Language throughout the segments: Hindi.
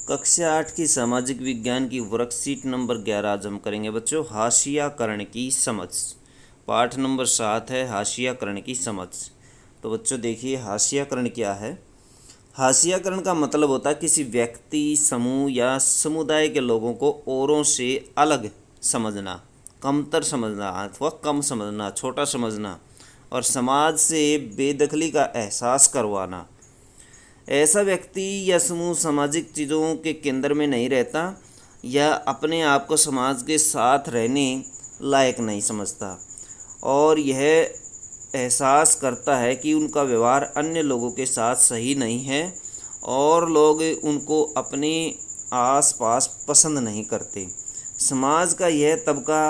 कक्षा 8 की सामाजिक विज्ञान की वर्कशीट नंबर 11 आज हम करेंगे बच्चों हाशियाकरण की समझ। पाठ नंबर 7 है हाशियाकरण की समझ। तो बच्चों देखिए हाशियाकरण क्या है। हाशियाकरण का मतलब होता है किसी व्यक्ति, समूह या समुदाय के लोगों को औरों से अलग समझना, कमतर समझना अथवा कम समझना, छोटा समझना और समाज से बेदखली का एहसास करवाना। ऐसा व्यक्ति या समूह सामाजिक चीज़ों के केंद्र में नहीं रहता या अपने आप को समाज के साथ रहने लायक नहीं समझता और यह एहसास करता है कि उनका व्यवहार अन्य लोगों के साथ सही नहीं है और लोग उनको अपने आसपास पसंद नहीं करते। समाज का यह तबका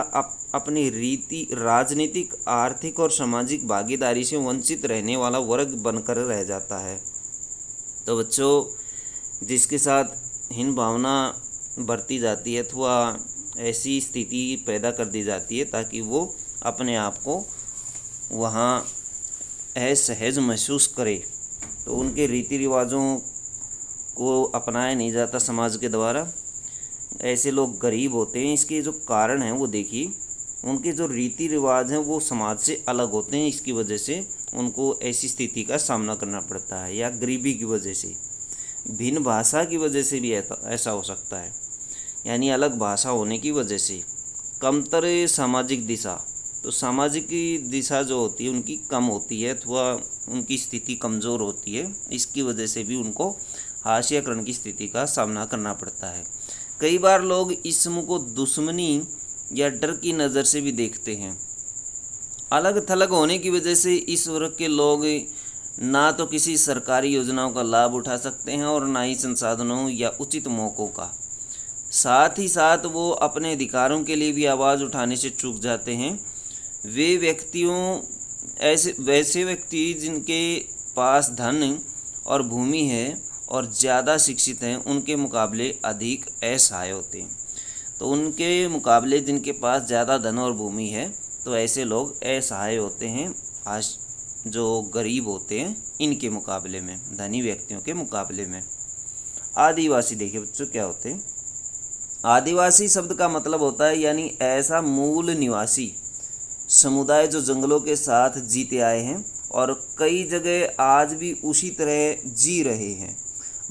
अपनी रीति, राजनीतिक, आर्थिक और सामाजिक भागीदारी से वंचित रहने वाला वर्ग बनकर रह जाता है। तो बच्चों जिसके साथ हीन भावना बरती जाती है अथवा ऐसी स्थिति पैदा कर दी जाती है ताकि वो अपने आप को वहाँ असहज महसूस करे, तो उनके रीति रिवाजों को अपनाया नहीं जाता समाज के द्वारा। ऐसे लोग गरीब होते हैं। इसके जो कारण हैं वो देखिए, उनके जो रीति रिवाज हैं वो समाज से अलग होते हैं। इसकी वजह से उनको ऐसी स्थिति का सामना करना पड़ता है, या गरीबी की वजह से, भिन्न भाषा की वजह से भी ऐसा हो सकता है, यानी अलग भाषा होने की वजह से। कमतर सामाजिक दिशा, तो सामाजिक दिशा जो होती है उनकी कम होती है अथवा उनकी स्थिति कमज़ोर होती है। इसकी वजह से भी उनको हाशियाकरण की स्थिति का सामना करना पड़ता है। कई बार लोग इस समूह को दुश्मनी या डर की नज़र से भी देखते हैं। अलग थलग होने की वजह से इस वर्ग के लोग ना तो किसी सरकारी योजनाओं का लाभ उठा सकते हैं और ना ही संसाधनों या उचित मौक़ों का। साथ ही साथ वो अपने अधिकारों के लिए भी आवाज़ उठाने से चूक जाते हैं। वैसे व्यक्ति जिनके पास धन और भूमि है और ज़्यादा शिक्षित हैं, उनके मुकाबले अधिक असहाय होते हैं। तो उनके मुकाबले जिनके पास ज़्यादा धन और भूमि है, तो ऐसे लोग असहाय होते हैं जो गरीब होते हैं इनके मुकाबले में, धनी व्यक्तियों के मुकाबले में। आदिवासी देखिए बच्चों क्या होते हैं। आदिवासी शब्द का मतलब होता है यानी ऐसा मूल निवासी समुदाय जो जंगलों के साथ जीते आए हैं और कई जगह आज भी उसी तरह जी रहे हैं।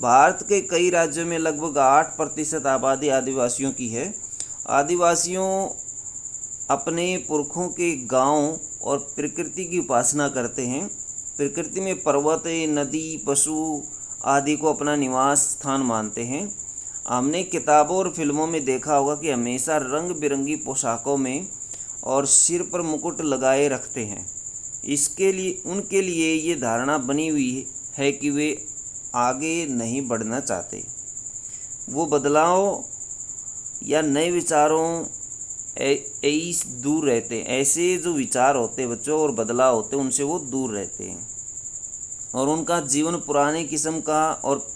भारत के कई राज्यों में लगभग 8% आबादी आदिवासियों की है। आदिवासियों अपने पुरखों के गांव और प्रकृति की उपासना करते हैं। प्रकृति में पर्वत, नदी, पशु आदि को अपना निवास स्थान मानते हैं। हमने किताबों और फिल्मों में देखा होगा कि हमेशा रंग बिरंगी पोशाकों में और सिर पर मुकुट लगाए रखते हैं। उनके लिए ये धारणा बनी हुई है कि वे आगे नहीं बढ़ना चाहते। वो बदलाव या नए विचारों से दूर रहते हैं। ऐसे जो विचार होते हैं बच्चों और बदलाव होते हैं उनसे वो दूर रहते हैं और उनका जीवन पुराने किस्म का और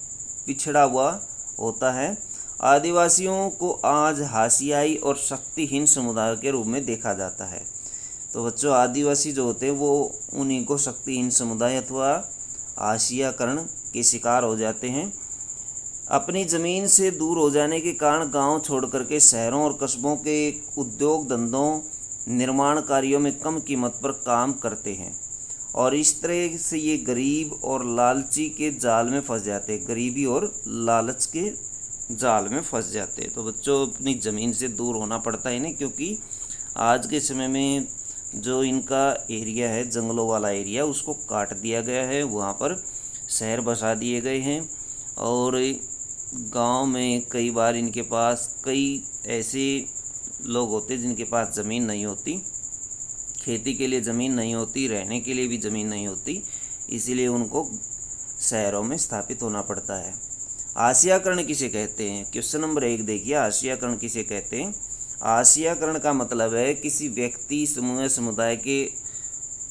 पिछड़ा हुआ होता है। आदिवासियों को आज हाशियाई और शक्तिहीन समुदाय के रूप में देखा जाता है। तो बच्चों आदिवासी जो होते हैं वो उन्हीं को शक्तिहीन समुदाय अथवा हाशियाकरण के शिकार हो जाते हैं। अपनी ज़मीन से दूर हो जाने के कारण गांव छोड़ करके शहरों और कस्बों के उद्योग धंधों, निर्माण कार्यों में कम कीमत पर काम करते हैं और इस तरह से ये गरीब और लालची के जाल में फंस जाते हैं। गरीबी और लालच के जाल में फंस जाते हैं। तो बच्चों अपनी ज़मीन से दूर होना पड़ता है इन्हें, क्योंकि आज के समय में जो इनका एरिया है, जंगलों वाला एरिया, उसको काट दिया गया है, वहाँ पर शहर बसा दिए गए हैं और गांव में कई बार इनके पास कई ऐसे लोग होते जिनके पास ज़मीन नहीं होती, खेती के लिए ज़मीन नहीं होती, रहने के लिए भी ज़मीन नहीं होती, इसीलिए उनको शहरों में स्थापित होना पड़ता है। हाशियाकरण किसे कहते हैं? क्वेश्चन नंबर 1 देखिए, हाशियाकरण किसे कहते हैं? हाशियाकरण का मतलब है किसी व्यक्ति, समूह, समुदाय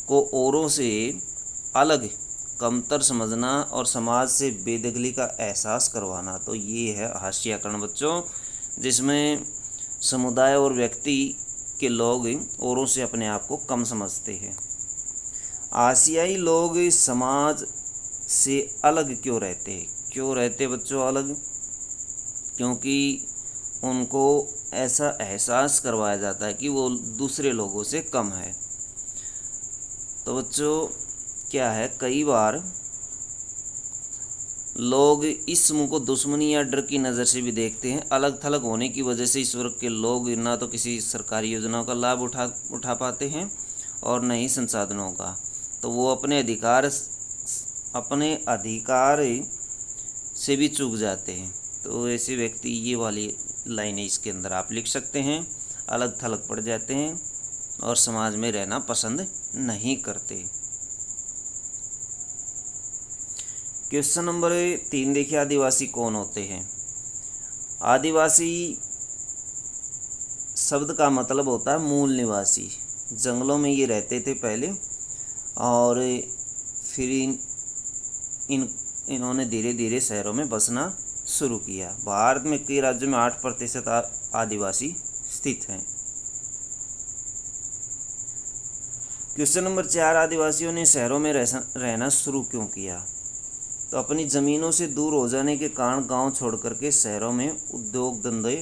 को औरों से अलग, कमतर समझना और समाज से बेदखली का एहसास करवाना। तो ये है हाशियाकरण बच्चों, जिसमें समुदाय और व्यक्ति के लोग औरों से अपने आप को कम समझते हैं। आशियाई लोग समाज से अलग क्यों रहते हैं? क्यों रहते बच्चों अलग? क्योंकि उनको ऐसा एहसास करवाया जाता है कि वो दूसरे लोगों से कम है। तो बच्चों क्या है, कई बार लोग इस समूह को दुश्मनी या डर की नज़र से भी देखते हैं। अलग थलग होने की वजह से इस वर्ग के लोग ना तो किसी सरकारी योजनाओं का लाभ उठा पाते हैं और न ही संसाधनों का। तो वो अपने अधिकार से भी चूक जाते हैं। तो ऐसे व्यक्ति, ये वाली लाइनें इसके अंदर आप लिख सकते हैं, अलग थलग पड़ जाते हैं और समाज में रहना पसंद नहीं करते। क्वेश्चन नंबर 3 देखिए, आदिवासी कौन होते हैं। आदिवासी शब्द का मतलब होता है मूल निवासी। जंगलों में ये रहते थे पहले और फिर इन्होंने धीरे धीरे शहरों में बसना शुरू किया। भारत में कई राज्यों में 8% आदिवासी स्थित हैं। क्वेश्चन नंबर 4, आदिवासियों ने शहरों में रहना शुरू क्यों किया। तो अपनी ज़मीनों से दूर हो जाने के कारण गांव छोड़ करके शहरों में उद्योग धंधे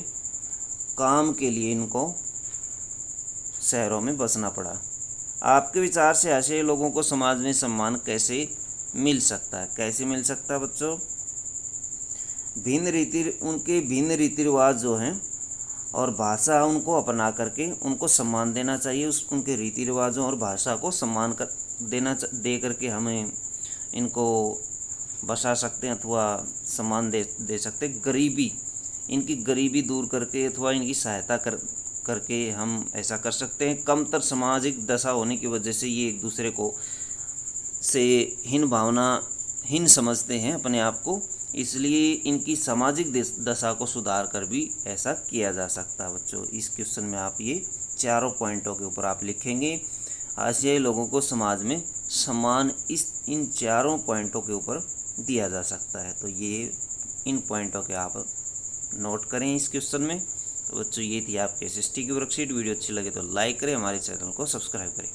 काम के लिए इनको शहरों में बसना पड़ा। आपके विचार से ऐसे लोगों को समाज में सम्मान कैसे मिल सकता है। कैसे मिल सकता है बच्चों, उनके भिन्न रीति रिवाज जो हैं और भाषा उनको अपना करके उनको सम्मान देना चाहिए। उनके रीति रिवाजों और भाषा को सम्मान दे करके हमें इनको बसा सकते हैं अथवा सम्मान दे सकते हैं। इनकी गरीबी दूर करके अथवा इनकी सहायता करके हम ऐसा कर सकते हैं। कमतर सामाजिक दशा होने की वजह से ये एक दूसरे को से हीन समझते हैं अपने आप को, इसलिए इनकी सामाजिक दशा को सुधार कर भी ऐसा किया जा सकता है। बच्चों इस क्वेश्चन में आप ये चारों पॉइंटों के ऊपर आप लिखेंगे। आसियाई लोगों को समाज में सम्मान इन चारों पॉइंटों के ऊपर दिया जा सकता है। तो ये इन पॉइंटों के आप नोट करें इस क्वेश्चन में। तो बच्चों ये थी आपके SST की वर्कशीट। वीडियो अच्छी लगे तो लाइक करें, हमारे चैनल को सब्सक्राइब करें।